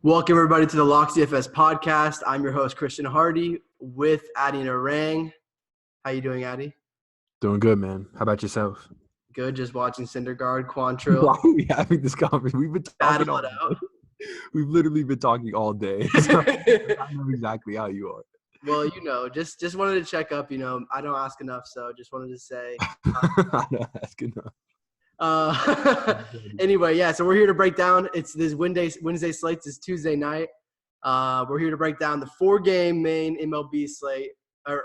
Welcome, everybody, to the Locks DFS podcast. I'm your host, Christian Hardy, with Adi Narang. How you doing, Adi? Doing good, man. How about yourself? Good. Just watching Syndergaard, Quantrill. Why are we having this conversation? We've been talking Battle all it day. out. We've literally been talking all day. So I know exactly how you are. Well, just wanted to check up. I don't ask enough, so just wanted to say. I know that's good enough. Anyway, yeah. So we're here to break down. It's this Wednesday slates. It's Tuesday night. We're here to break down the four-game main MLB slate, or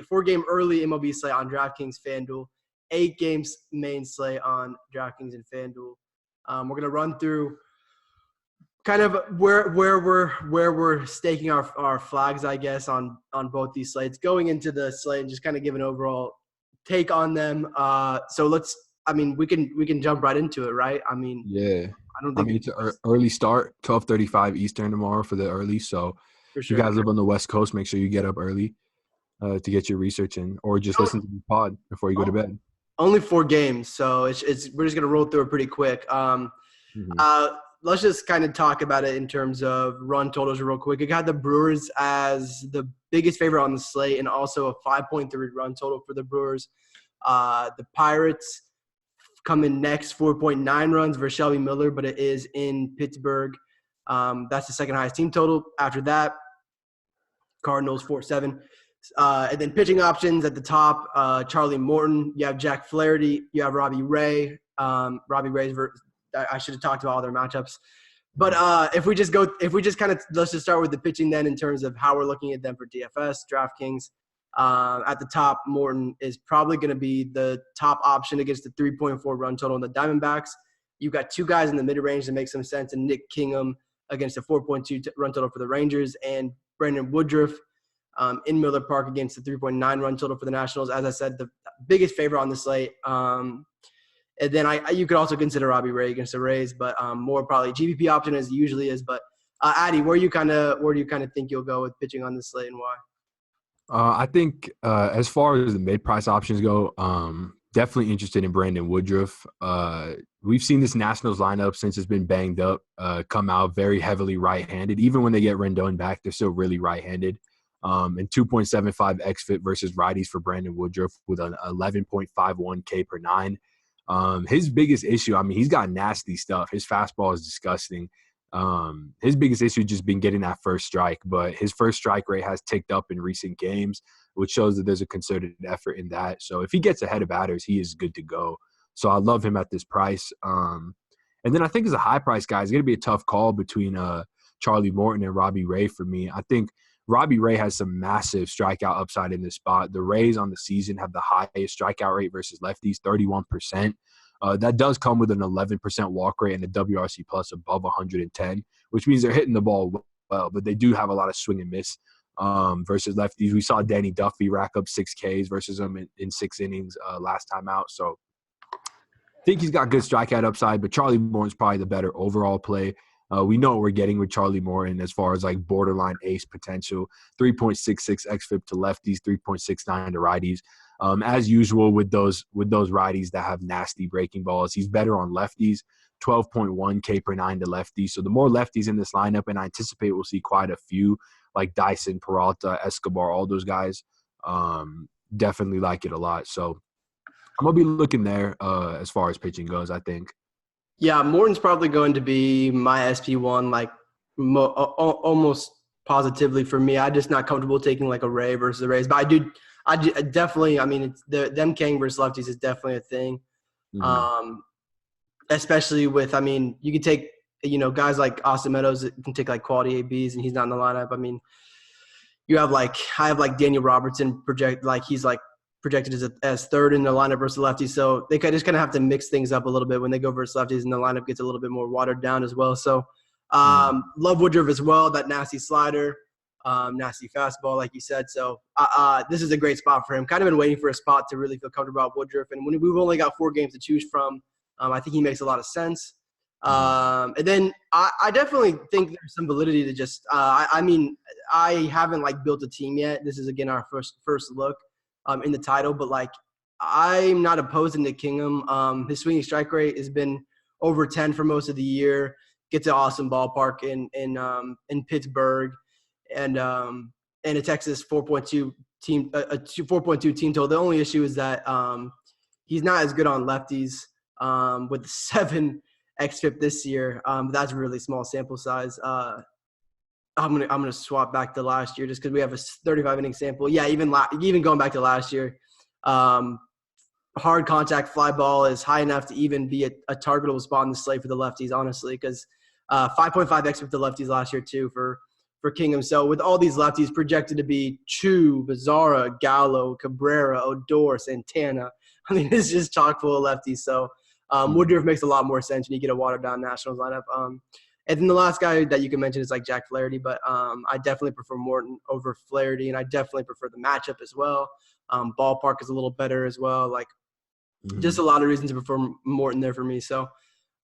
four-game early MLB slate on DraftKings FanDuel, 8 games main slate on DraftKings and FanDuel. We're gonna run through kind of where we're staking our flags, I guess, on both these slates, going into the slate and just kind of give an overall take on them. So we can jump right into it, right? Yeah. I don't think it's an early start, 12:35 Eastern tomorrow for the early. So for if sure. you guys live on the West Coast, make sure you get up early to get your research in, or just listen to the pod before you go to bed. Only 4 games, so we're just gonna roll through it pretty quick. Let's just kind of talk about it in terms of run totals real quick. It got the Brewers as the biggest favorite on the slate, and also a 5.3 run total for the Brewers. The Pirates come in next, 4.9 runs versus Shelby Miller, but it is in Pittsburgh. That's the second highest team total. After that, Cardinals 4.7. And then pitching options at the top, Charlie Morton. You have Jack Flaherty. You have Robbie Ray. Robbie Ray's I should have talked about all their matchups. But let's just start with the pitching then in terms of how we're looking at them for DFS, DraftKings. At the top, Morton is probably going to be the top option against the 3.4 run total in the Diamondbacks. You've got 2 guys in the mid-range that make some sense, and Nick Kingham against a 4.2 run total for the Rangers, and Brandon Woodruff in Miller Park against the 3.9 run total for the Nationals. As I said, the biggest favorite on the slate. And then you could also consider Robbie Ray against the Rays, but more probably GPP option as it usually is. But Adi, where do you kind of think you'll go with pitching on this slate and why? I think as far as the mid-price options go, definitely interested in Brandon Woodruff. We've seen this Nationals lineup since it's been banged up come out very heavily right-handed. Even when they get Rendon back, they're still really right-handed. And 2.75 xFIP versus righties for Brandon Woodruff with an 11.51 K per 9. His biggest issue, he's got nasty stuff. His fastball is disgusting. His biggest issue has just been getting that first strike, but his first strike rate has ticked up in recent games, which shows that there's a concerted effort in that. So if he gets ahead of batters, he is good to go. So I love him at this price. And then I think as a high price guy, it's going to be a tough call between Charlie Morton and Robbie Ray for me. I think Robbie Ray has some massive strikeout upside in this spot. The Rays on the season have the highest strikeout rate versus lefties, 31%. That does come with an 11% walk rate and a WRC plus above 110, which means they're hitting the ball well, but they do have a lot of swing and miss versus lefties. We saw Danny Duffy rack up 6 Ks versus them in 6 innings last time out. So I think he's got good strikeout upside, but Charlie Morton's probably the better overall play. We know what we're getting with Charlie Morton as far as like borderline ace potential, 3.66 xFIP to lefties, 3.69 to righties. As usual with those righties that have nasty breaking balls, he's better on lefties, 12.1 K per 9 to lefties. So the more lefties in this lineup, and I anticipate we'll see quite a few like Dyson, Peralta, Escobar, all those guys. Definitely like it a lot. So I'm going to be looking there as far as pitching goes, I think. Yeah, Morton's probably going to be my SP1, like almost positively for me. I'm just not comfortable taking like a Ray versus the Rays, but I definitely. It's them Kang versus lefties is definitely a thing. Mm-hmm. Especially with, you can take guys like Austin Meadows that can take like quality ABs, and he's not in the lineup. I have Daniel Robertson he's projected as third in the lineup versus lefties. So they just kind of have to mix things up a little bit when they go versus lefties, and the lineup gets a little bit more watered down as well. So love Woodruff as well, that nasty slider, nasty fastball, like you said. So this is a great spot for him. Kind of been waiting for a spot to really feel comfortable about Woodruff. And when we've only got 4 games to choose from, I think he makes a lot of sense. And then I definitely think there's some validity to just I haven't built a team yet. This is, again, our first look in the title, but I'm not opposed to Nick Kingham. His swinging strike rate has been over 10 for most of the year. gets an awesome ballpark in Pittsburgh, and a Texas 4.2 team, a 4.2 team total. The only issue is that he's not as good on lefties with 7 xFIP this year. That's a really small sample size. I'm gonna swap back to last year just because we have a 35 inning sample. Yeah, even going back to last year, hard contact fly ball is high enough to even be a targetable spot in the slate for the lefties, honestly, because 5.5 xFIP the lefties last year too for Kingham. So with all these lefties projected to be Chu, Bizarra, Gallo, Cabrera, Odor, Santana, I mean, it's just chock full of lefties. So Woodruff makes a lot more sense when you get a watered-down Nationals lineup. And then the last guy that you can mention is like Jack Flaherty, but I definitely prefer Morton over Flaherty, and I definitely prefer the matchup as well. Ballpark is a little better as well. Like, just a lot of reasons to prefer Morton there for me. So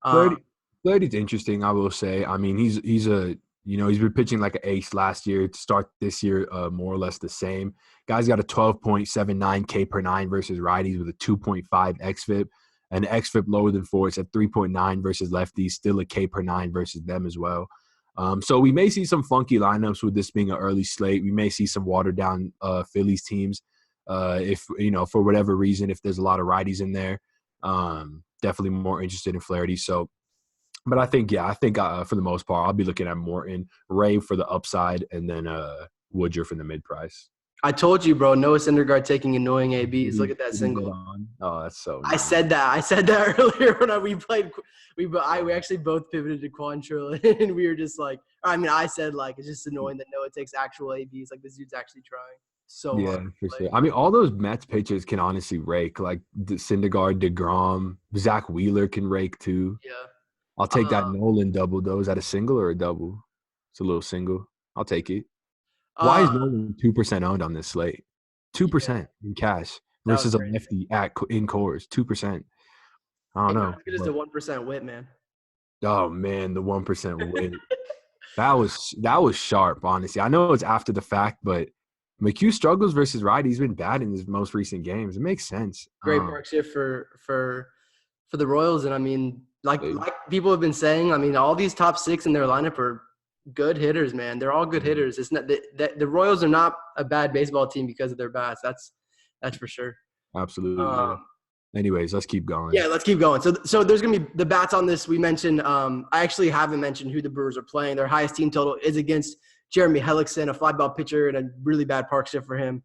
Flaherty's interesting, I will say. I mean, he's been pitching like an ace last year to start this year, more or less the same. Guy's got a 12.79 K per 9 versus righties with a 2.5 xFIP. And xFIP lower than 4. It's at 3.9 versus lefties, still a K per 9 versus them as well. So we may see some funky lineups with this being an early slate. We may see some watered down Phillies teams if, for whatever reason, if there's a lot of righties in there. Definitely more interested in Flaherty. So, but I think for the most part, I'll be looking at Morton, Ray for the upside, and then Woodruff in the mid price. I told you, bro. Noah Syndergaard taking annoying ABs. Look at that single. Oh, that's so. I said that earlier when we played. We actually both pivoted to Quantrill, and we were just like, I mean, I said like it's just annoying that Noah takes actual ABs. Like this dude's actually trying so hard. For sure. I mean, all those Mets pitchers can honestly rake. Like Syndergaard, DeGrom, Zach Wheeler can rake too. Yeah. I'll take that Nolan double though. Is that a single or a double? It's a little single. I'll take it. Why is Nolan 2% owned on this slate? 2% in cash versus a lefty in cores. 2%. I don't know. As good as the 1% whip, man. Oh man, the 1% whip. that was sharp, honestly. I know it's after the fact, but McHugh struggles versus righty. He's been bad in his most recent games. It makes sense. Great park shift for the Royals, and I mean, like people have been saying, I mean, all these top 6 in their lineup are good hitters, man. They're all good hitters. It's not the Royals are not a bad baseball team because of their bats. That's for sure. Absolutely. Anyways, let's keep going. Yeah, let's keep going. So there's gonna be the bats on this. We mentioned. I actually haven't mentioned who the Brewers are playing. Their highest team total is against Jeremy Hellickson, a fly ball pitcher, and a really bad park shift for him.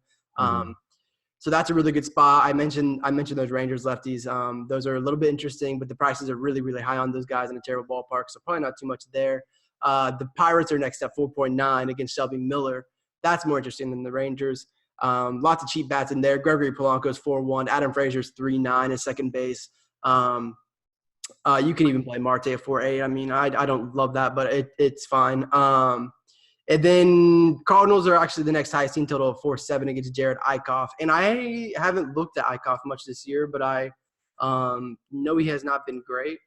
So that's a really good spot. I mentioned those Rangers lefties. Those are a little bit interesting, but the prices are really, really high on those guys in a terrible ballpark. So probably not too much there. The Pirates are next at 4.9 against Shelby Miller. That's more interesting than the Rangers. Lots of cheap bats in there. Gregory Polanco's 4.1. Adam Frazier's 3.9 at second base. You can even play Marte at 4.8. I mean, I don't love that, but it's fine. And then Cardinals are actually the next highest team total of 4.7 against Jared Eichhoff. And I haven't looked at Eichhoff much this year, but I know he has not been great.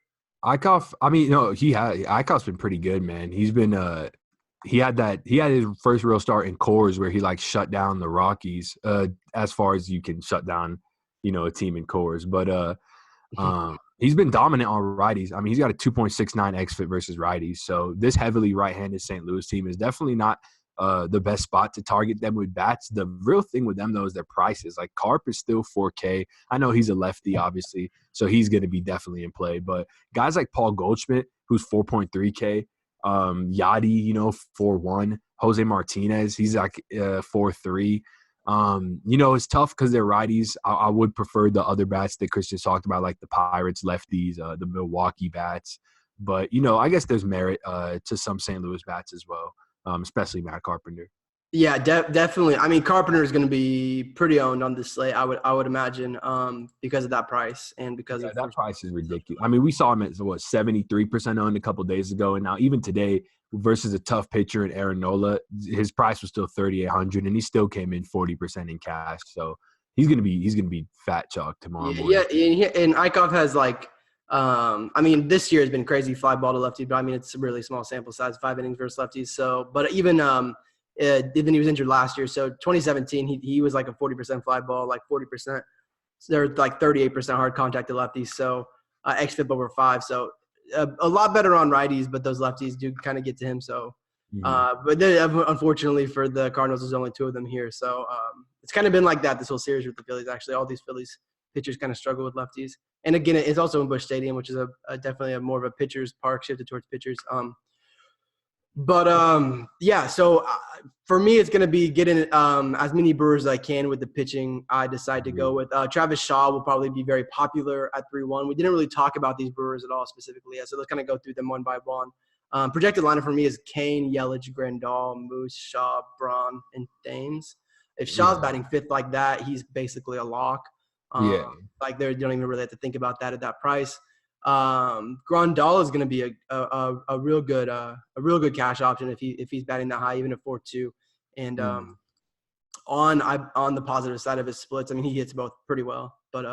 Eichhoff, I mean, no, Eichhoff's been pretty good, man. He's been he had his first real start in cores where he like shut down the Rockies as far as you can shut down, a team in cores. But he's been dominant on righties. I mean, he's got a 2.69 xFIP versus righties. So this heavily right-handed St. Louis team is definitely not the best spot to target them with bats. The real thing with them, though, is their prices. Like, Carp is still 4K. I know he's a lefty, obviously, so he's going to be definitely in play. But guys like Paul Goldschmidt, who's 4.3K, Yadi, 4.1, Jose Martinez, he's like 4.3. It's tough because they're righties. I would prefer the other bats that Christian talked about, like the Pirates, lefties, the Milwaukee bats. But, I guess there's merit to some St. Louis bats as well. Especially Matt Carpenter. Yeah, definitely. I mean, Carpenter is going to be pretty owned on this slate, I would imagine, because of that price and because of that price is ridiculous. I mean, we saw him at 73% owned a couple of days ago, and now even today versus a tough pitcher in Aaron Nola, his price was still $3,800, and he still came in 40% in cash. So he's gonna be fat chalk tomorrow morning. Yeah, and Eichhoff has like. I mean, this year has been crazy fly ball to lefty, but I mean, it's a really small sample size, 5 innings versus lefties. So, but even he was injured last year. So 2017, he was like a 40% fly ball, like 40%. So they're like 38% hard contact to lefties. So xFIP over 5. So a lot better on righties, but those lefties do kind of get to him. So, Mhm. but then, unfortunately for the Cardinals, there's only 2 of them here. So it's kind of been like that this whole series with the Phillies. Actually, all these Phillies pitchers kind of struggle with lefties. And again, it's also in Busch Stadium, which is definitely more of a pitcher's park shifted towards pitchers. Yeah. So for me, it's going to be getting as many Brewers as I can with the pitching I decide to go with. Travis Shaw will probably be very popular at 3-1. We didn't really talk about these Brewers at all specifically yet, so let's kind of go through them one by one. Projected lineup for me is Kane, Yelich, Grandal, Moose, Shaw, Braun, and Thames. If Shaw's Yeah. batting 5th like that, he's basically a lock. Yeah. Like they don't even really have to think about that at that price. Grandal is going to be a real good cash option if he's batting that high, even at 4-2. And on the positive side of his splits, I mean, he hits both pretty well. But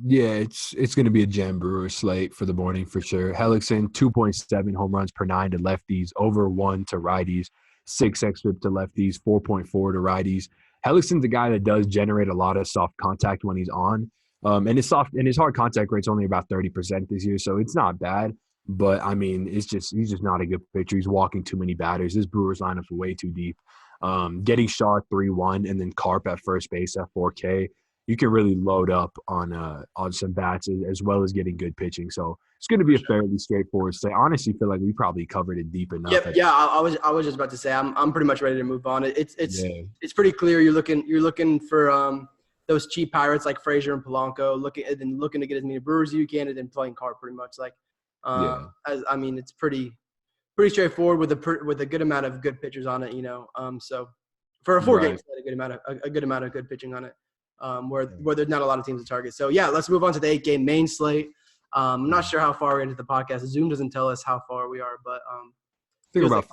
Yeah, it's going to be a Jam Brewer slate for the morning for sure. Hellickson, 2.7 home runs per 9 to lefties, over 1 to righties, 6 xFIP to lefties, 4.4 to righties. Hellickson's a guy that does generate a lot of soft contact when he's on. And his hard contact rate's only about 30% this year, so it's not bad. But I mean, he's just not a good pitcher. He's walking too many batters. This Brewers lineup's way too deep. Getting Shaw at 3-1 and then Carp at first base at 4K, you can really load up on some bats as well as getting good pitching. So it's going to be a fairly straightforward slate. I honestly feel like we probably covered it deep enough. Yep, yeah. I was just about to say I'm pretty much ready to move on. It's pretty clear you're looking for those cheap Pirates like Frazier and Polanco, looking to get as many Brewers as you can, and then playing Carp pretty much like. It's pretty straightforward with a good amount of good pitchers on it, So for a 4-game slate, a good amount of good pitching on it. Where there's not a lot of teams to target. So yeah, let's move on to the 8-game main slate. I'm not sure how far we're into the podcast. Zoom doesn't tell us how far we are, but I think about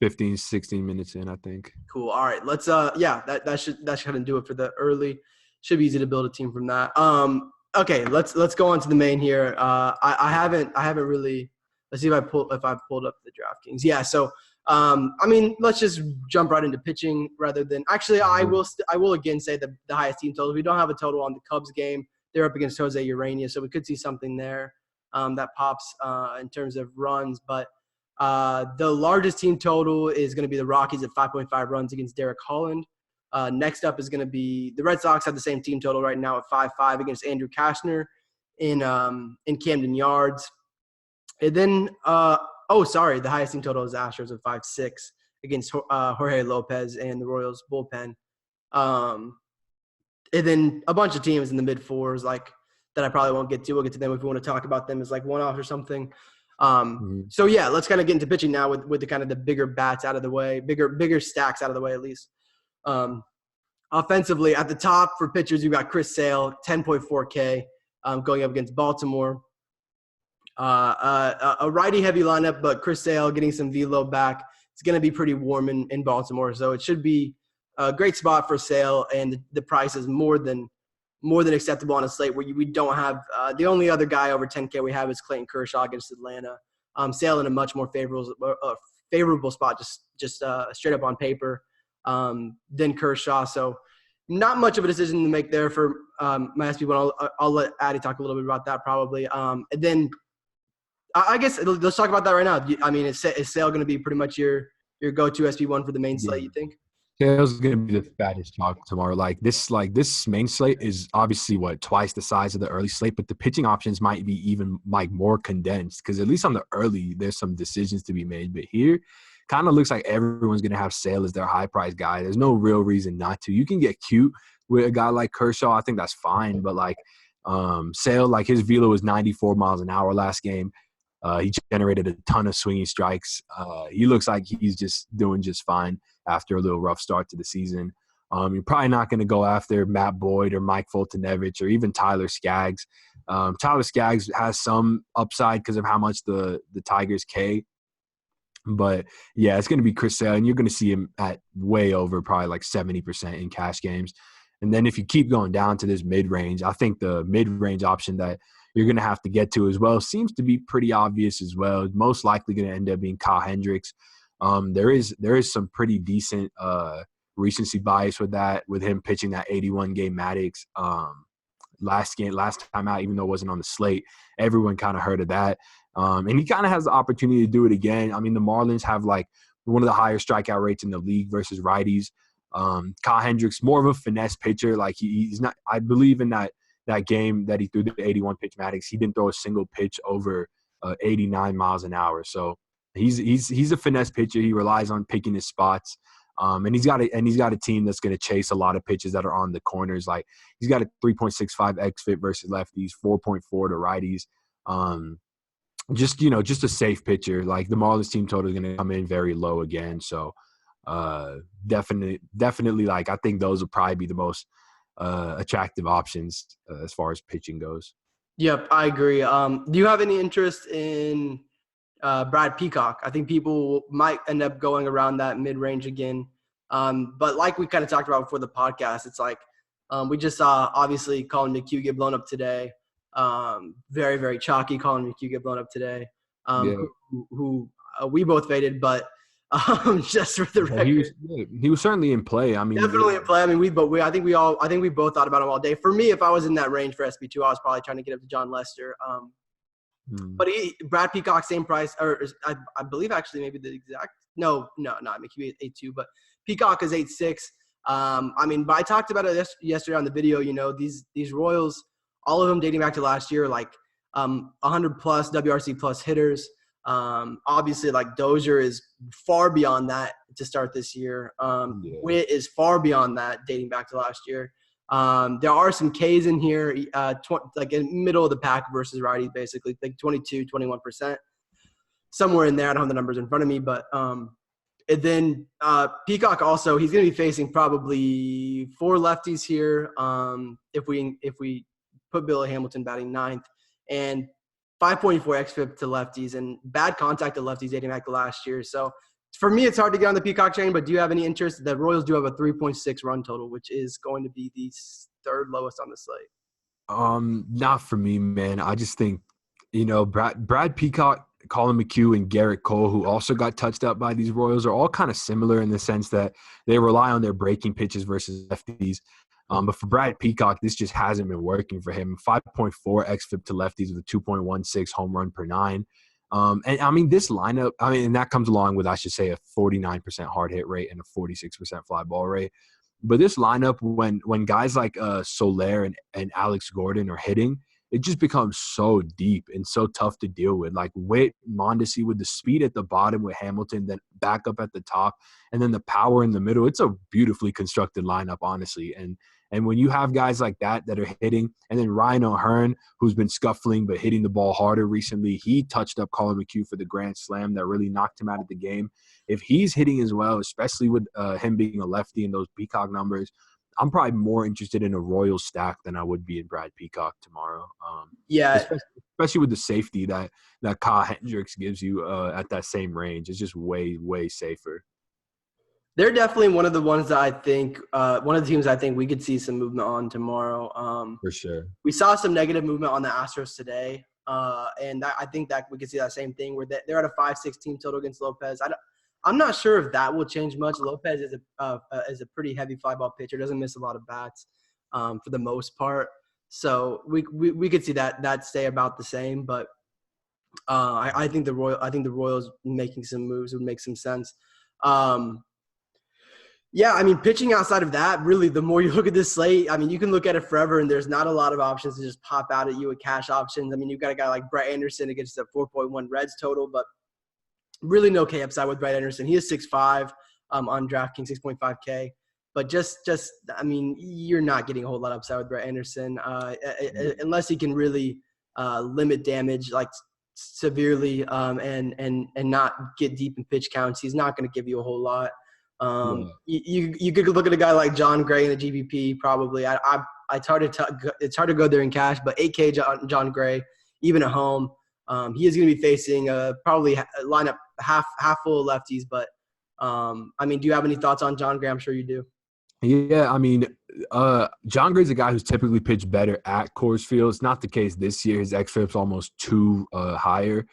15, 16 minutes in, I think. Cool. All right. Let's that should kind of do it for the early. Should be easy to build a team from that. Okay, let's go on to the main here. I haven't really. Let's see if I pulled up the DraftKings. Yeah. So let's just jump right into pitching rather than actually. I will again say the highest team total. We don't have a total on the Cubs game. They're up against Jose Urania, so we could see something there that pops in terms of runs. But the largest team total is going to be the Rockies at 5.5 runs against Derek Holland. Next up is going to be the Red Sox have the same team total right now at 5.5 against Andrew Kashner in Camden Yards. And then the highest team total is Astros at 5.6 against Jorge Lopez and the Royals bullpen. And then a bunch of teams in the mid-4s like that I probably won't get to. We'll get to them if we want to talk about them as like one-off or something. So yeah, let's kind of get into pitching now with the kind of the bigger bats out of the way, bigger stacks out of the way at least. Offensively, at the top for pitchers, you've got Chris Sale, 10.4K, going up against Baltimore. A righty-heavy lineup, but Chris Sale getting some velo back. It's going to be pretty warm in Baltimore, so it should be a great spot for Sale, and the price is more than acceptable on a slate where we don't have the only other guy over 10K we have is Clayton Kershaw against Atlanta. Sale in a much more favorable spot, just straight up on paper than Kershaw. So not much of a decision to make there for my SP1. I'll let Adi talk a little bit about that probably. And then I guess let's talk about that right now. I mean, is Sale going to be pretty much your go-to SP1 for the main slate, you think? Sale's going to be the fattest chalk tomorrow. This main slate is obviously twice the size of the early slate, but the pitching options might be even like more condensed because at least on the early, there's some decisions to be made. But here, kind of looks like everyone's going to have Sale as their high price guy. There's no real reason not to. You can get cute with a guy like Kershaw. I think that's fine. But Sale, his velo was 94 miles an hour last game. He generated a ton of swinging strikes. He looks like he's just doing just fine after a little rough start to the season. You're probably not going to go after Matt Boyd or Mike Foltynewicz or even Tyler Skaggs. Tyler Skaggs has some upside because of how much the Tigers K. But, yeah, it's going to be Chris Sale, and you're going to see him at way over probably 70% in cash games. And then if you keep going down to this mid-range, I think the mid-range option that you're going to have to get to as well seems to be pretty obvious as well. Most likely going to end up being Kyle Hendricks. There is some pretty decent recency bias with him pitching that 81-game Maddox last time out, even though it wasn't on the slate. Everyone kind of heard of that. And he kind of has the opportunity to do it again. I mean, the Marlins have like one of the higher strikeout rates in the league versus righties. Kyle Hendricks, more of a finesse pitcher. Like he's not, I believe in that game that he threw the 81 pitch Maddox, he didn't throw a single pitch over 89 miles an hour. So he's a finesse pitcher. He relies on picking his spots. And he's got a team that's going to chase a lot of pitches that are on the corners. Like he's got a 3.65 xFIP versus lefties, 4.4 to righties. Just a safe pitcher. Like the Marlins team total is going to come in very low again. So definitely like I think those will probably be the most attractive options as far as pitching goes. Yep, I agree. Do you have any interest in Brad Peacock? I think people might end up going around that mid-range again. But like we kind of talked about before the podcast, it's like we just saw, obviously, Colin McHugh get blown up today. Very, very chalky Colin McHugh get blown up today, who we both faded, but just for the record. He was certainly in play. I mean, definitely in play. I mean, I think we both thought about him all day. For me, if I was in that range for SB2, I was probably trying to get up to John Lester. But Brad Peacock, same price, or I believe actually maybe the exact – no, not McHugh 8.2, but Peacock is 8.6. I mean, but I talked about it yesterday on the video. You know, these Royals, all of them dating back to last year, like 100-plus WRC-plus hitters. Obviously, like Dozier is far beyond that to start this year. Witt is far beyond that dating back to last year. There are some Ks in here, like in middle of the pack versus righties, basically, like 22, 21%. Somewhere in there. I don't have the numbers in front of me, but and then Peacock also, he's going to be facing probably 4 lefties here if we put Billy Hamilton batting 9th, and 5.4 xFIP to lefties and bad contact to lefties dating back to last year. So for me, it's hard to get on the Peacock train, but do you have any interest? The Royals do have a 3.6 run total, which is going to be the 3rd lowest on the slate. Not for me, man. I just think, Brad Peacock, Colin McHugh, and Garrett Cole, who also got touched up by these Royals, are all kind of similar in the sense that they rely on their breaking pitches versus lefties. But for Brad Peacock, this just hasn't been working for him. 5.4 xFIP to lefties with a 2.16 home run per 9. And I mean, this lineup, and that comes along with, I should say, a 49% hard hit rate and a 46% fly ball rate. But this lineup, when guys like Soler and Alex Gordon are hitting, it just becomes so deep and so tough to deal with. Like Witt, Mondesi with the speed at the bottom with Hamilton, then back up at the top, and then the power in the middle. It's a beautifully constructed lineup, honestly. And when you have guys like that are hitting, and then Ryan O'Hearn, who's been scuffling but hitting the ball harder recently, he touched up Colin McHugh for the grand slam that really knocked him out of the game. If he's hitting as well, especially with him being a lefty and those Peacock numbers, I'm probably more interested in a Royals stack than I would be in Brad Peacock tomorrow. Especially with the safety that Kyle Hendricks gives you at that same range. It's just way, way safer. They're definitely one of the ones that I think one of the teams I think we could see some movement on tomorrow. For sure. We saw some negative movement on the Astros today, and I think that we could see that same thing where they're at a 5-6 team total against Lopez. I'm not sure if that will change much. Lopez is a pretty heavy fly ball pitcher, doesn't miss a lot of bats for the most part. So we could see that stay about the same, but I think the Royals making some moves would make some sense. Yeah, I mean, pitching outside of that, really, the more you look at this slate, I mean, you can look at it forever, and there's not a lot of options to just pop out at you with cash options. I mean, you've got a guy like Brett Anderson against a 4.1 Reds total, but really no K upside with Brett Anderson. He is 6.5 on DraftKings, 6.5K. But just I mean, you're not getting a whole lot of upside with Brett Anderson unless he can really limit damage like severely and not get deep in pitch counts. He's not going to give you a whole lot. You could look at a guy like John Gray in the GBP probably. It's hard to go there in cash, but 8K John Gray, even at home, he is going to be facing probably a lineup half full of lefties. But I mean, do you have any thoughts on John Gray? I'm sure you do. Yeah, I mean, John Gray's a guy who's typically pitched better at Coors Field. It's not the case this year. His xFIP's almost 2 higher.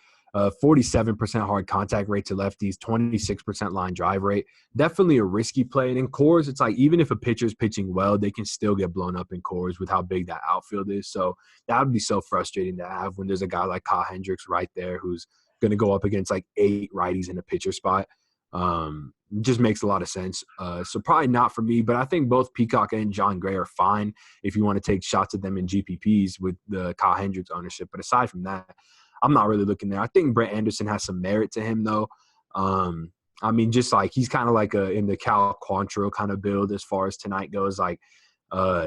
47% hard contact rate to lefties, 26% line drive rate. Definitely a risky play. And in cores, it's like even if a pitcher's pitching well, they can still get blown up in cores with how big that outfield is. So that would be so frustrating to have when there's a guy like Kyle Hendricks right there who's going to go up against like 8 righties in a pitcher spot. Just makes a lot of sense. So probably not for me, but I think both Peacock and John Gray are fine if you want to take shots at them in GPPs with the Kyle Hendricks ownership. But aside from that, I'm not really looking there. I think Brett Anderson has some merit to him, though. I mean, just like he's kind of like in the Cal Quantrill kind of build as far as tonight goes. Like,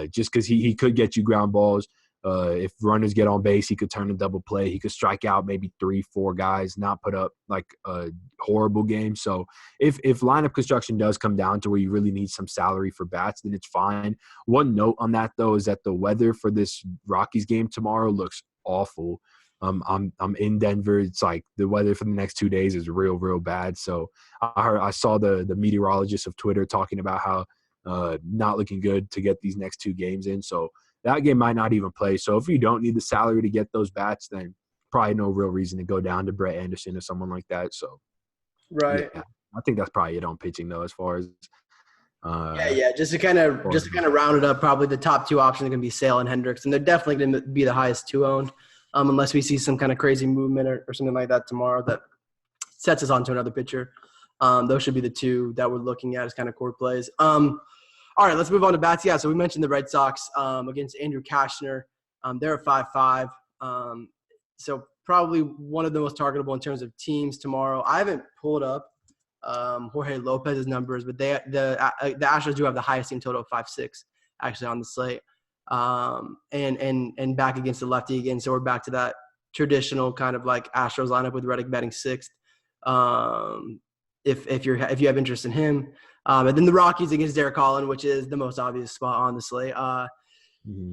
just because he could get you ground balls. If runners get on base, he could turn a double play. He could strike out maybe 3-4 guys, not put up like a horrible game. So if lineup construction does come down to where you really need some salary for bats, then it's fine. One note on that, though, is that the weather for this Rockies game tomorrow looks awful. I'm in Denver. It's like the weather for the next 2 days is real bad. So I saw the meteorologist of Twitter talking about how not looking good to get these next 2 games in. So that game might not even play. So if you don't need the salary to get those bats, then probably no real reason to go down to Brett Anderson or someone like that. So right. Yeah, I think that's probably it on pitching though, as far as Just to kind of round it up, probably the top 2 options are going to be Sale and Hendricks, and they're definitely going to be the highest 2 owned. Unless we see some kind of crazy movement or something like that tomorrow that sets us on to another pitcher. Those should be the 2 that we're looking at as kind of core plays. All right, let's move on to bats. Yeah, so we mentioned the Red Sox against Andrew Kashner. They're at 5-5. So probably one of the most targetable in terms of teams tomorrow. I haven't pulled up Jorge Lopez's numbers, but the Astros do have the highest team total of 5-6 actually on the slate. And back against the lefty again. So we're back to that traditional kind of like Astros lineup with Reddick batting 6th. If you have interest in him, and then the Rockies against Derek Holland, which is the most obvious spot on the slate.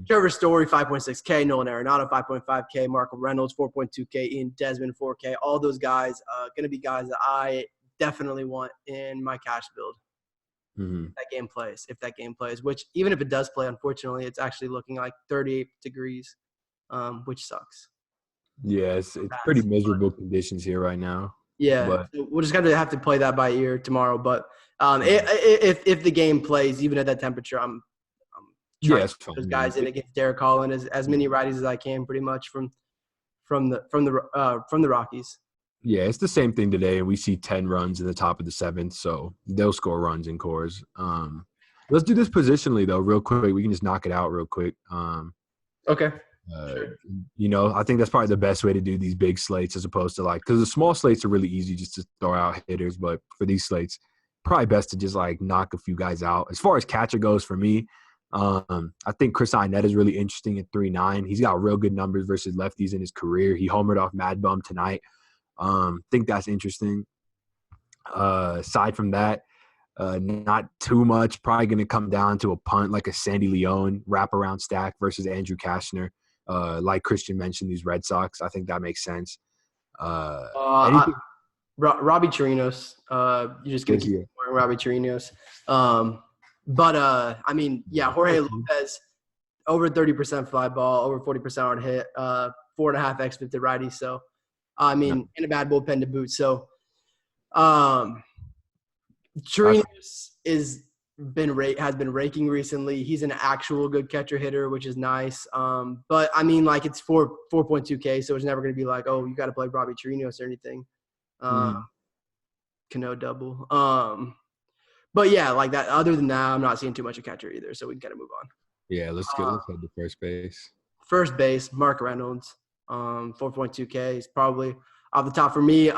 Trevor Story 5.6K, Nolan Arenado 5.5K, Marco Reynolds 4.2K, Ian Desmond 4K. All those guys going to be guys that I definitely want in my cash build. If that game plays, which even if it does play, unfortunately, it's actually looking like 38 degrees, which sucks. Yeah, it's pretty miserable conditions here right now. Yeah, but so we're just going to have to play that by ear tomorrow. But if the game plays, even at that temperature, I'm trying to put those guys in against Derek Holland as many righties as I can, pretty much from the Rockies. Yeah, it's the same thing today, and we see 10 runs in the top of the 7th, so they'll score runs in cores. Let's do this positionally, though, real quick. We can just knock it out real quick. Okay. Sure. I think that's probably the best way to do these big slates as opposed to because the small slates are really easy just to throw out hitters, but for these slates, probably best to just knock a few guys out. As far as catcher goes for me, I think Chris Iannetta is really interesting at 3.9. He's got real good numbers versus lefties in his career. He homered off Mad Bum tonight. Think that's interesting. Aside from that, not too much. Probably going to come down to a punt like a Sandy Leone wraparound stack versus Andrew Kashner. Like Christian mentioned, these Red Sox. I think that makes sense. Robbie Chirinos. You're just going to keep Robbie Chirinos. I mean, yeah, Jorge Lopez, over 30% fly ball, over 40% hard hit, 4.5 xFIP righty. So, I mean, in a bad bullpen to boot. So, Chirinos has been raking recently. He's an actual good catcher hitter, which is nice. But I mean, it's 4.2K, so it's never going to be you got to play Robbie Chirinos or anything. Cano double. But yeah, that. Other than that, I'm not seeing too much of catcher either. So we can kind of move on. Yeah, let's head to first base. First base, Mark Reynolds, 4.2K is probably off the top for me.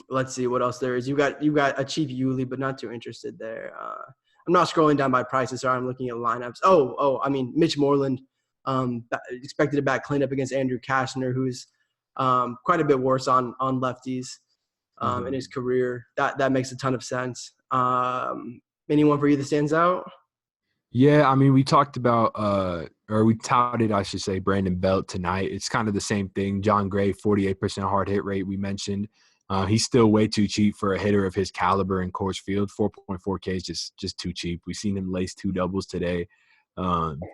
Let's see what else there is. You got a cheap Yuli, but not too interested there. I'm not scrolling down by prices, so I'm looking at lineups. I mean, Mitch Moreland, expected to bat cleanup against Andrew Kashner, who's quite a bit worse on lefties in his career. That makes a ton of sense. Anyone for you that stands out? Yeah, I mean, we talked about or we touted, I should say, Brandon Belt tonight. It's kind of the same thing. John Gray, 48% hard hit rate we mentioned. He's still way too cheap for a hitter of his caliber in Coors Field. 4.4K is just too cheap. We've seen him lace 2 doubles today.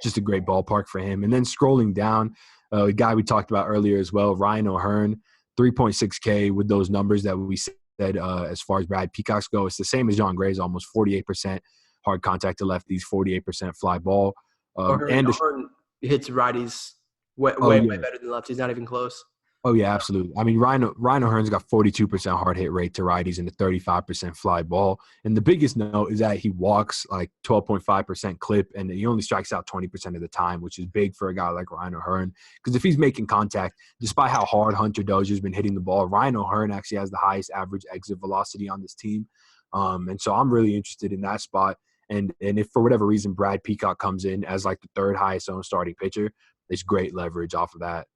Just a great ballpark for him. And then scrolling down, a guy we talked about earlier as well, Ryan O'Hearn, 3.6K with those numbers that we said as far as Brad Peacock's go. It's the same as John Gray's, almost 48% hard contact to lefties, 48% fly ball. Hearn hits righties way better than lefties, not even close. Oh, yeah, absolutely. I mean, Ryan O'Hearn's got 42% hard hit rate to righties and a 35% fly ball. And the biggest note is that he walks like 12.5% clip, and he only strikes out 20% of the time, which is big for a guy like Ryan O'Hearn. Because if he's making contact, despite how hard Hunter Dozier's been hitting the ball, Ryan O'Hearn actually has the highest average exit velocity on this team. And so I'm really interested in that spot. And if for whatever reason Brad Peacock comes in as like the third highest owned starting pitcher, there's great leverage off of that.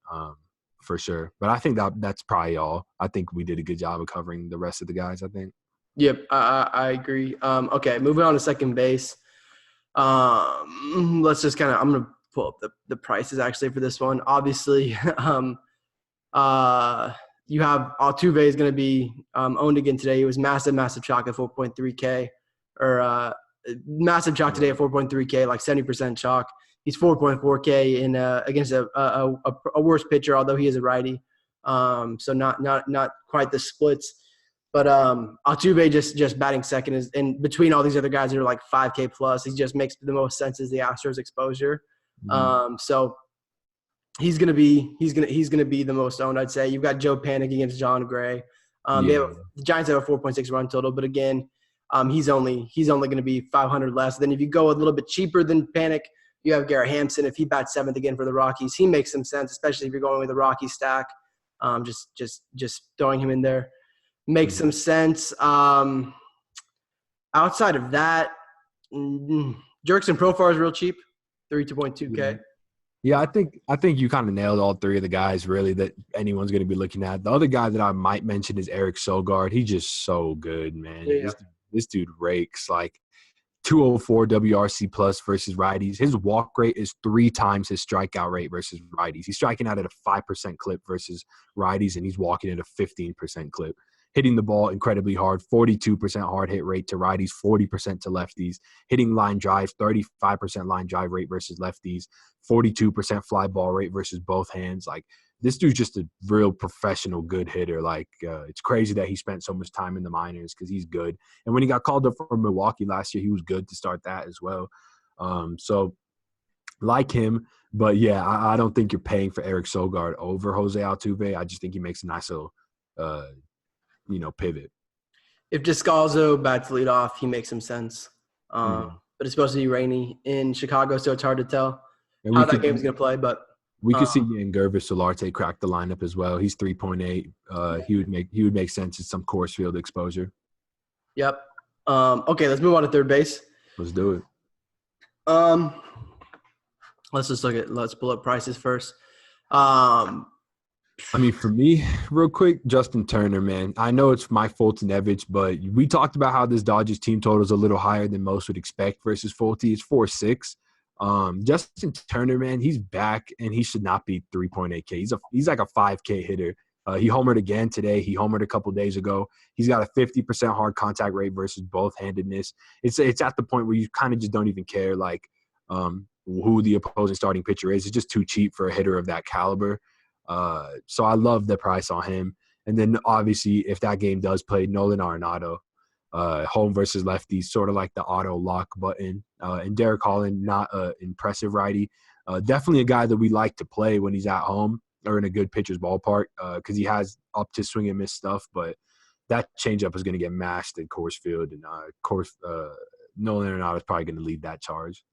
For sure. But I think that's probably all. I think we did a good job of covering the rest of the guys, I think. Yep, I agree. Okay, moving on to second base. Let's just I'm going to pull up the prices actually for this one. Obviously, you have Altuve is going to be owned again today. He was massive chalk at 4.3K or massive chalk today at 4.3K, like 70% chalk. He's 4.4K in against a worse pitcher, although he is a righty. So not quite the splits. But Altuve just batting second is, and between all these other guys that are like 5K plus, he just makes the most sense as the Astros exposure. So he's gonna be the most owned, I'd say. You've got Joe Panic against John Gray. The Giants have a 4.6 run total, but again, he's only going to be 500 less. Then if you go a little bit cheaper than Panic, you have Garrett Hampson. If he bats seventh again for the Rockies, he makes some sense, especially if you're going with a Rocky stack. Just throwing him in there makes some sense. Outside of that, Jurickson Profar is real cheap, 32.2K. Yeah, I think you kind of nailed all three of the guys really that anyone's going to be looking at. The other guy that I might mention is Eric Sogard. He's just so good, man. Yeah. This dude rakes like 204 WRC plus versus righties. His walk rate is 3 times his strikeout rate versus righties. He's striking out at a 5% clip versus righties, and he's walking at a 15% clip. Hitting the ball incredibly hard, 42% hard hit rate to righties, 40% to lefties. Hitting line drives, 35% line drive rate versus lefties, 42% fly ball rate versus both hands. Like, this dude's just a real professional good hitter. Like, it's crazy that he spent so much time in the minors because he's good. And when he got called up from Milwaukee last year, he was good to start that as well. So like him, but yeah, I don't think you're paying for Eric Sogard over Jose Altuve. I just think he makes a nice little, pivot. If Descalzo bats lead off, he makes some sense. But it's supposed to be rainy in Chicago, so it's hard to tell how that game's going to play, but we could see Yangervis Solarte crack the lineup as well. He's 3.8. He would make sense in some course field exposure. Yep. Okay, let's move on to third base. Let's do it. Let's pull up prices first. For me, real quick, Justin Turner, man. I know it's Mike Fulton-Evich, but we talked about how this Dodgers team total is a little higher than most would expect versus Fulte. It's 4.6. Justin Turner, man, he's back, and he should not be 3.8K. He's like a 5K hitter. He homered again today. He homered a couple days ago. He's got a 50% hard contact rate versus both-handedness. It's at the point where you kind of just don't even care, like, who the opposing starting pitcher is. It's just too cheap for a hitter of that caliber. So I love the price on him. And then, obviously, if that game does play, Nolan Arenado. Home versus lefties, sort of like the auto lock button. And Derek Holland, not an impressive righty. Definitely a guy that we like to play when he's at home or in a good pitcher's ballpark because he has up to swing and miss stuff. But that changeup is going to get mashed in Coors Field. And, Nolan Arenado is probably going to lead that charge.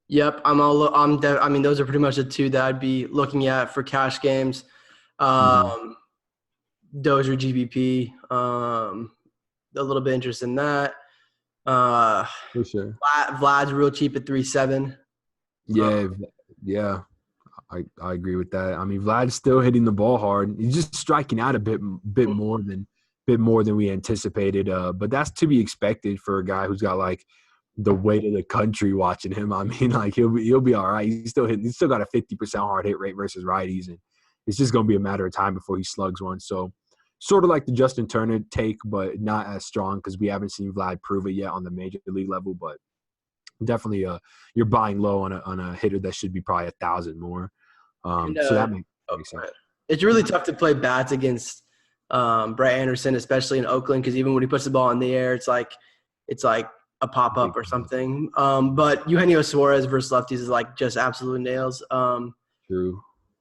Yep, those are pretty much the two that I'd be looking at for cash games. Dozier, GBP. A little bit interested in that. For sure. Vlad's real cheap at 3.7. Yeah. I agree with that. I mean, Vlad's still hitting the ball hard. He's just striking out a bit more than we anticipated. But that's to be expected for a guy who's got like the weight of the country watching him. I mean, like he'll be all right. He's still got a 50% hard hit rate versus righties, and it's just going to be a matter of time before he slugs one. So. Sort of like the Justin Turner take, but not as strong because we haven't seen Vlad prove it yet on the major league level. But definitely, you're buying low on a hitter that should be probably 1,000 more. So that makes sense. It's really tough to play bats against Brett Anderson, especially in Oakland, because even when he puts the ball in the air, it's like a pop up or something. But Eugenio Suarez versus lefties is like just absolute nails. True.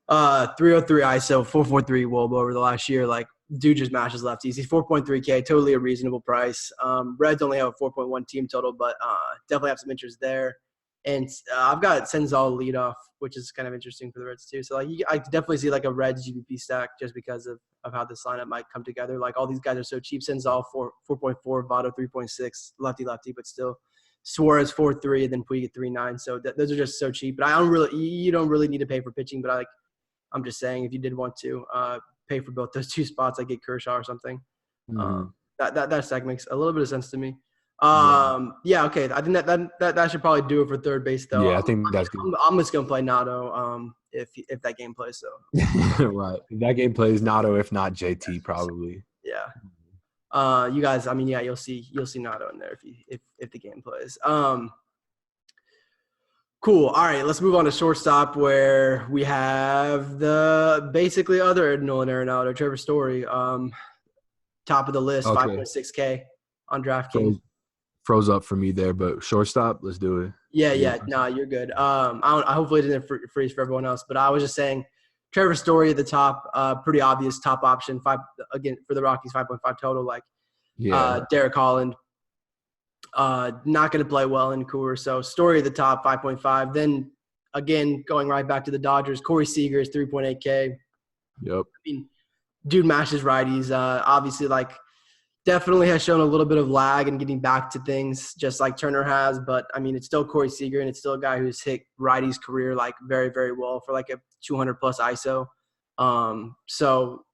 303 ISO, 443 WOBA over the last year. Like, dude just mashes lefties. He's 4.3K, totally a reasonable price. Reds only have a 4.1 team total, but definitely have some interest there. And I've got Senzel leadoff, which is kind of interesting for the Reds too. So like, I definitely see like a Reds GPP stack just because of how this lineup might come together. Like, all these guys are so cheap. Senzel 4.4, Votto 3.6, lefty, but still. Suarez 4.3, and then Puig at 3.9. So those are just so cheap. But you don't really need to pay for pitching. But I'm just saying, if you did want to pay for both those two spots, like get Kershaw or something, that stack makes a little bit of sense to me. Yeah, okay. I think that should probably do it for third base, though. Yeah, I think that's good. I'm just gonna play Nato if that game plays. So right, if that game plays, Nato. If not, JT probably. Yeah. You guys, I mean, yeah, you'll see Nato in there if the game plays. Cool. All right, let's move on to shortstop, where we have the basically other Nolan Arenado, Trevor Story, top of the list, okay. 5.6K on DraftKings. Froze up for me there, but shortstop, let's do it. Yeah. No, you're good. I hopefully it didn't freeze for everyone else, but I was just saying, Trevor Story at the top, pretty obvious top option. 5 again for the Rockies, 5.5 total. Like, Derek Holland. Not going to play well in Coors. So Story at the top, 5.5. Then, again, going right back to the Dodgers, Corey Seager is 3.8K. Yep. I mean, dude mashes righties. Obviously, like, definitely has shown a little bit of lag in getting back to things, just like Turner has. But, I mean, it's still Corey Seager, and it's still a guy who's hit righties career, like, very, very well for, like, a 200-plus ISO. So,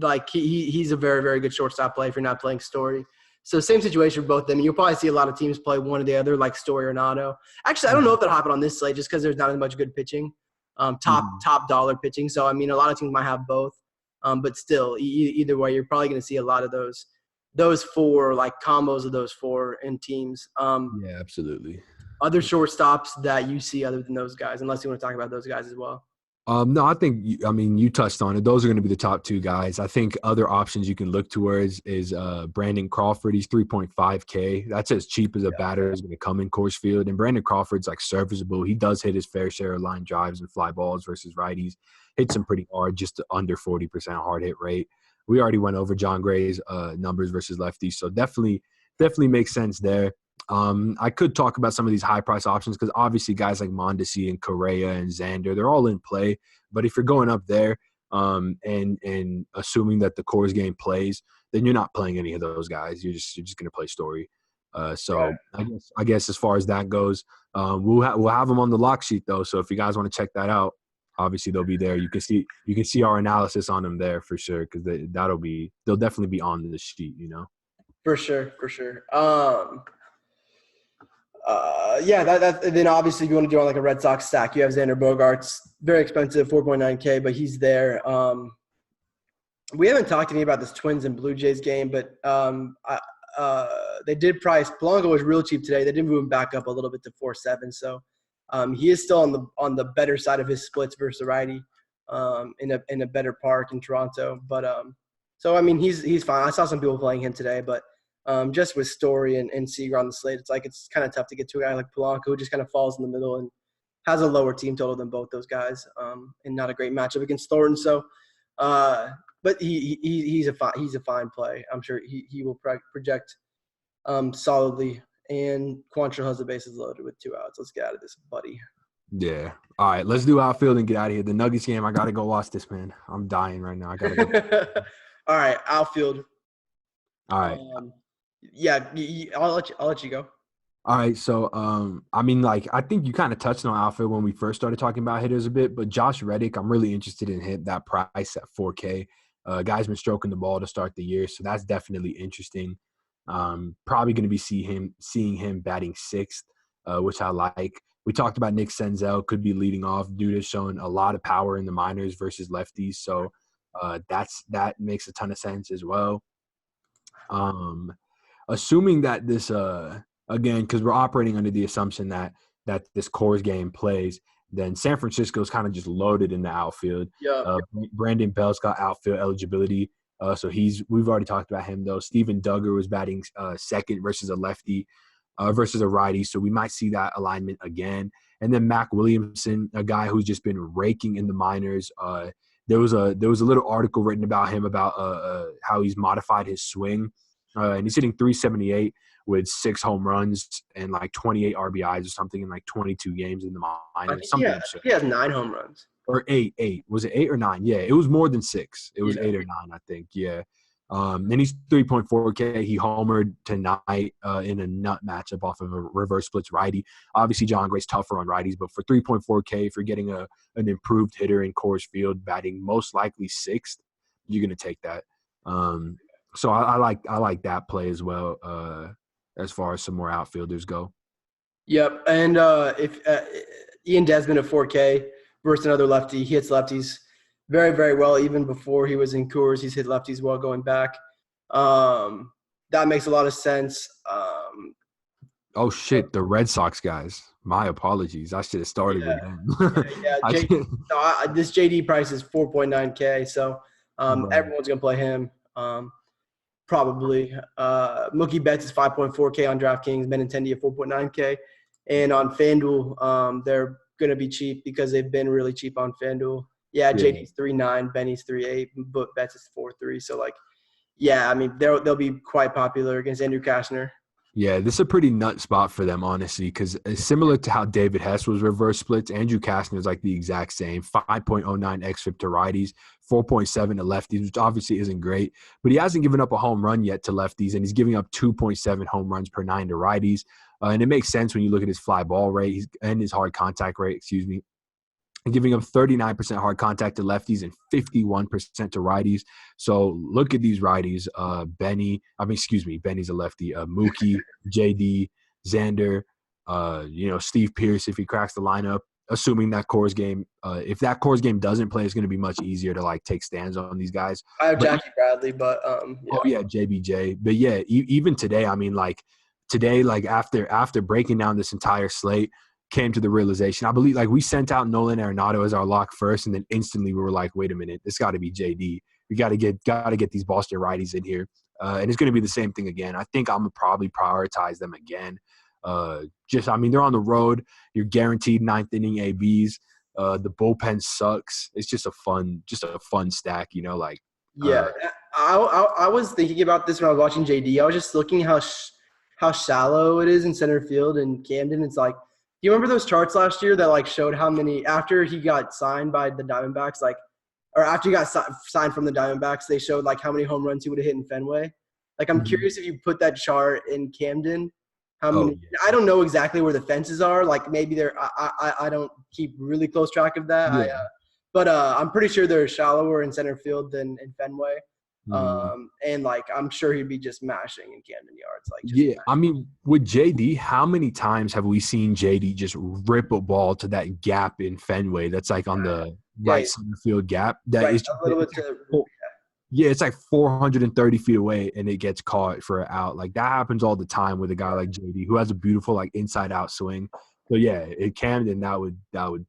like, he's a very, very good shortstop play if you're not playing Story. So same situation for both of them. You'll probably see a lot of teams play one or the other, like Story or Nato. Actually, I don't know if that happened on this slate just because there's not as much good pitching, top dollar pitching. So, I mean, a lot of teams might have both. But still, either way, you're probably going to see a lot of those four, like combos of those four in teams. Yeah, absolutely. Other shortstops that you see other than those guys, unless you want to talk about those guys as well. No, I think you touched on it. Those are going to be the top two guys. I think other options you can look towards is Brandon Crawford. He's 3.5K. That's as cheap as a batter is going to come in Coors Field. And Brandon Crawford's like serviceable. He does hit his fair share of line drives and fly balls versus righties. Hits them pretty hard, just under 40% hard hit rate. We already went over John Gray's numbers versus lefties, so definitely makes sense there. I could talk about some of these high price options because obviously guys like Mondesi and Correa and Xander, they're all in play. But if you're going up there and assuming that the Coors game plays, then you're not playing any of those guys. You're just going to play Story. So I guess as far as that goes, we'll have them on the lock sheet though. So if you guys want to check that out, obviously they'll be there. You can see our analysis on them there for sure because they'll definitely be on the sheet. For sure. That then obviously if you want to do on like a Red Sox stack, you have Xander Bogaerts, very expensive, 4.9K, but he's there. We haven't talked any about this Twins and Blue Jays game, but they did price. Polanco was real cheap today. They did move him back up a little bit to 4.7, so he is still on the better side of his splits versus the righty in a better park in Toronto. But so I mean he's fine. I saw some people playing him today, but. Just with Story and Seager on the slate, it's kind of tough to get to a guy like Polanco who just kind of falls in the middle and has a lower team total than both those guys, and not a great matchup against Thornton. So, but he's a fine play. I'm sure he will project solidly. And Quantrill has the bases loaded with 2 outs. Let's get out of this, buddy. Yeah. All right, let's do outfield and get out of here. The Nuggets game, I gotta go watch this, man. I'm dying right now. I gotta go. All right, outfield. All right. I'll let you go. All right, so I think you kind of touched on outfield when we first started talking about hitters a bit, but Josh Reddick, I'm really interested in hit that price at 4K. Guy's been stroking the ball to start the year, so that's definitely interesting. Probably going to be seeing him batting 6th, which I like. We talked about Nick Senzel could be leading off. Dude has shown a lot of power in the minors versus lefties, so that makes a ton of sense as well. Assuming that this again, because we're operating under the assumption that this Coors game plays, Then San Francisco's kind of just loaded in the outfield. Yeah. Brandon Bell's got outfield eligibility. So we've already talked about him, though. Steven Duggar was batting second versus a lefty versus a righty. So we might see that alignment again. And then Mac Williamson, a guy who's just been raking in the minors. There was a little article written about him about how he's modified his swing. And he's hitting 378 with 6 home runs and like 28 RBIs or something in like 22 games in the minors. I think he has 9 home runs. Or 8. Was it 8 or 9? Yeah, it was more than 6. It was 8 or 9, I think. Yeah. Then he's 3.4K. He homered tonight in a nut matchup off of a reverse splits righty. Obviously, John Gray's tougher on righties, but for 3.4K, if you're getting an improved hitter in Coors Field, batting most likely 6th, you're gonna take that. So I like that play as well. As far as some more outfielders go. Yep, and if Ian Desmond at 4K versus another lefty, he hits lefties very, very well. Even before he was in Coors, he's hit lefties well going back. That makes a lot of sense. Oh, shit, the Red Sox guys. My apologies. I should have started with them. This JD price is 4.9K, so everyone's going to play him. Probably. Mookie Betts is 5.4K on DraftKings, Benintendi at 4.9K. And on FanDuel, they're going to be cheap because they've been really cheap on FanDuel. Yeah, JD's 3.9, Benny's 3.8, but Betts is 4.3. So, I mean, they'll be quite popular against Andrew Kastner. Yeah, this is a pretty nut spot for them, honestly, because similar to how David Hess was reverse splits, Andrew Kastner is like the exact same, 5.09 xFIP to righties, 4.7 to lefties, which obviously isn't great, but he hasn't given up a home run yet to lefties, and he's giving up 2.7 home runs per 9 to righties, and it makes sense when you look at his fly ball rate and his hard contact rate, and giving up 39% hard contact to lefties and 51% to righties. So look at these righties. Benny's a lefty. Mookie, JD, Xander, Steve Pearce if he cracks the lineup, assuming that Coors game. If that Coors game doesn't play, it's going to be much easier to take stands on these guys. I have Jackie Bradley, but Oh yeah, JBJ. But yeah, even today, I mean, after breaking down this entire slate, came to the realization. I believe we sent out Nolan Arenado as our lock first, and then instantly we were like, wait a minute, this got to be JD. We got to get these Boston righties in here, and it's going to be the same thing again. I think I'm gonna probably prioritize them again. They're on the road. You're guaranteed 9th inning ABs. The bullpen sucks. It's just a fun stack, Yeah, I was thinking about this when I was watching JD. I was just looking how shallow it is in center field in Camden. It's like, do you remember those charts last year that showed how many after he got signed by the Diamondbacks, or after he got signed from the Diamondbacks, they showed how many home runs he would have hit in Fenway. I'm curious if you put that chart in Camden, how many? Yeah. I don't know exactly where the fences are. Maybe they're. I don't keep really close track of that. Yeah. But I'm pretty sure they're shallower in center field than in Fenway. And I'm sure he'd be just mashing in Camden Yards. I mean, with JD, how many times have we seen JD just rip a ball to that gap in Fenway that's on the right center field gap? That is a little bit it's 430 feet away and it gets caught for an out. That happens all the time with a guy like JD who has a beautiful inside out swing. So yeah, in Camden that would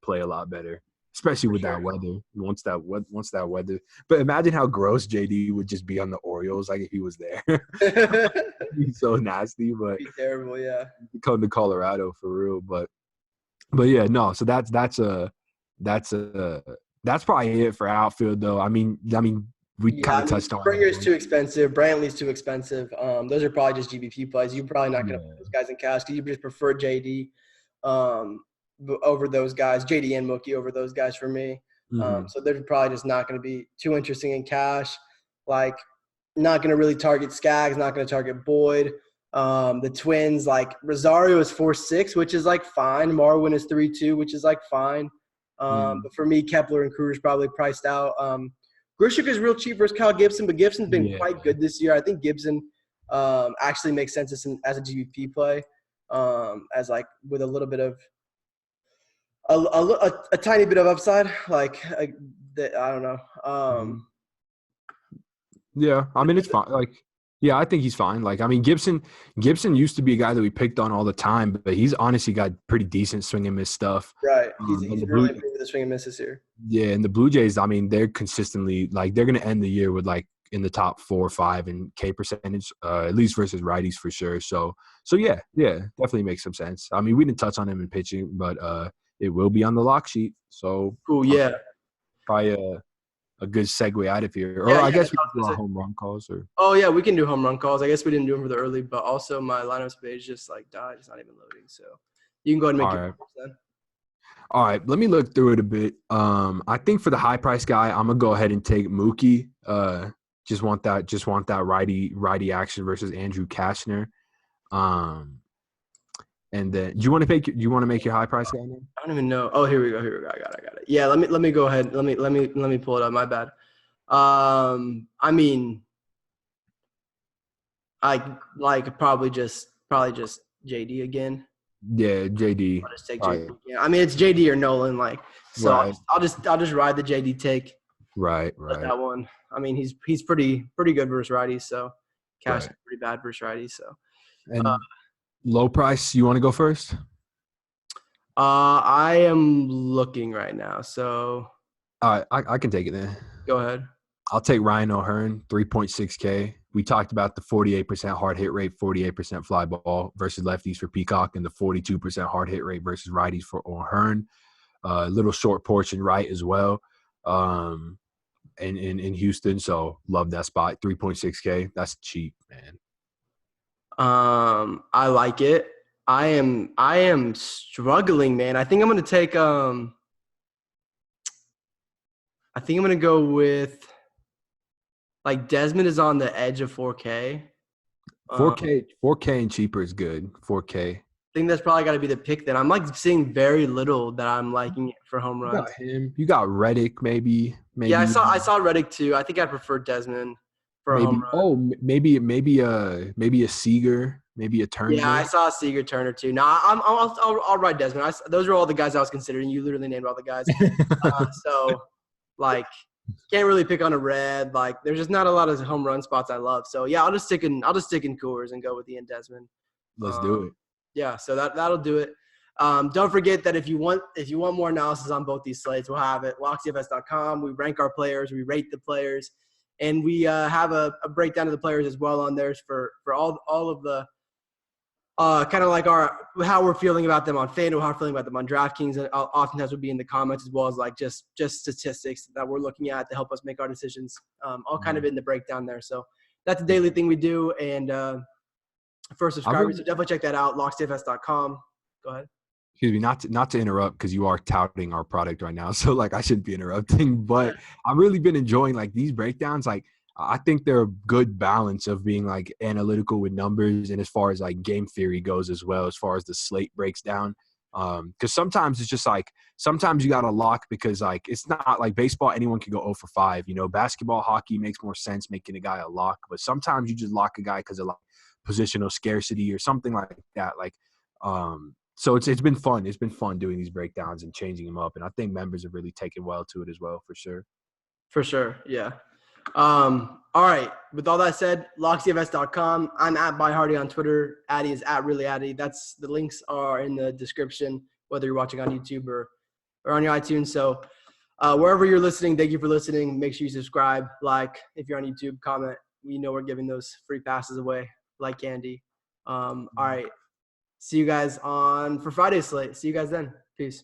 play a lot better. Especially with that weather, once that weather. But imagine how gross JD would just be on the Orioles, if he was there. He's so nasty, but be terrible, yeah. Come to Colorado for real, but yeah, no. So that's probably it for outfield, though. I mean, we kind of touched on. Springer's too expensive. Brantley's too expensive. Those are probably just GBP plays. You're probably not going to put those guys in cash because you just prefer JD. Over those guys, JD and Mookie over those guys for me. So they're probably just not going to be too interesting in cash. Not going to really target Skaggs, not going to target Boyd. The Twins, Rosario is 4.6, which is fine. Marwin is 3.2, which is fine. But for me, Kepler and Cruz probably priced out. Grishik is real cheap versus Kyle Gibson, but Gibson's been quite good this year. I think Gibson actually makes sense as a GBP play, with a little bit of a tiny bit of upside, I don't know. Yeah, I mean it's fine. Yeah, I think he's fine. Like, I mean, Gibson used to be a guy that we picked on all the time, but he's honestly got pretty decent swing and miss stuff. Right. And He's the really Blue, improved with the swing and misses here. yeah, and the Blue Jays, I mean, they're consistently like they're going to end the year with like in the top 4 or 5 in K percentage, at least versus righties for sure. So yeah, definitely makes some sense. I mean, we didn't touch on him in pitching, but it will be on the lock sheet. So Cool. Yeah. probably a good segue out of here. Or Yeah. I Yeah. guess we can do our home run calls or. Oh yeah, we can do home run calls. I guess we didn't do them for the early, but also my lineups page just like died. It's not even loading. So you can go ahead and make All your right. calls then. All right, let me look through it a bit. I think for the high price guy, I'm gonna go ahead and take Mookie. Just want that righty action versus Andrew Kashner. And then do you want to make your high price guy now? I don't even know. Oh, here we go. I got it. Yeah, let me go ahead. Let me pull it up. My bad. I mean, I like probably just JD again. Yeah, JD. I'll just take Right. JD. Yeah, I mean it's JD or Nolan. Like, so Right. I'll just ride the JD take. Right. That one. I mean he's pretty good versus righties. So Cash is pretty bad versus righties. So And low price, you want to go first? I am looking right now. So All right, I can take it then. go ahead. I'll take Ryan O'Hearn, 3.6K. We talked about the 48% hard hit rate, 48% fly ball versus lefties for Peacock, and the 42% hard hit rate versus righties for O'Hearn. Little short portion right as well in Houston. So love that spot. 3.6K. That's cheap, man. I like it. I am struggling, man. I think I'm gonna take I think I'm gonna go with like Desmond is on the edge of 4K. 4K and cheaper is good. 4K. I think that's probably got to be the pick. Then I'm like seeing very little that I'm liking for home runs. You got him. You got Reddick, maybe. Yeah, I saw Reddick too. I think I prefer Desmond for a home run. Oh, maybe a Seager, maybe a Turner. Yeah, I saw Seager, Turner too. No, I'll ride Desmond. Those are all the guys I was considering. You literally named all the guys. So like can't really pick on a red. Like there's just not a lot of home run spots I love. So yeah, I'll just stick in Coors and go with Ian Desmond. Let's do it. Yeah, so that'll do it. Don't forget that if you want more analysis on both these slates, we'll have it. LocksDFS.com. We rank our players, we rate the players, and we have a breakdown of the players as well on there for all of the kind of like how we're feeling about them on FanDuel, how we're feeling about them on DraftKings, and oftentimes will be in the comments as well as like just statistics that we're looking at to help us make our decisions. All kind of in the breakdown there. So that's a daily thing we do, and for subscribers, so definitely check that out. LocksDFS.com. Go ahead. Excuse me, not to interrupt because you are touting our product right now, so like I shouldn't be interrupting. But I've really been enjoying like these breakdowns. Like I think they're a good balance of being like analytical with numbers and as far as like game theory goes as well, as far as the slate breaks down. Because sometimes it's just like sometimes you got to lock because like it's not like baseball. Anyone can go 0 for 5. You know, basketball, hockey makes more sense making a guy a lock, but sometimes you just lock a guy because of like positional scarcity or something like that. Like, so it's been fun. It's been fun doing these breakdowns and changing them up, and I think members have really taken well to it as well, for sure. For sure, yeah. All right. With all that said, LocksDFS.com. I'm at ByHardy on Twitter. Adi is at ReallyAdi. The links are in the description, whether you're watching on YouTube or on your iTunes. So wherever you're listening, thank you for listening. Make sure you subscribe, like. If you're on YouTube, comment. We know we're giving those free passes away like candy. All right. See you guys for Friday's slate. See you guys then. Peace.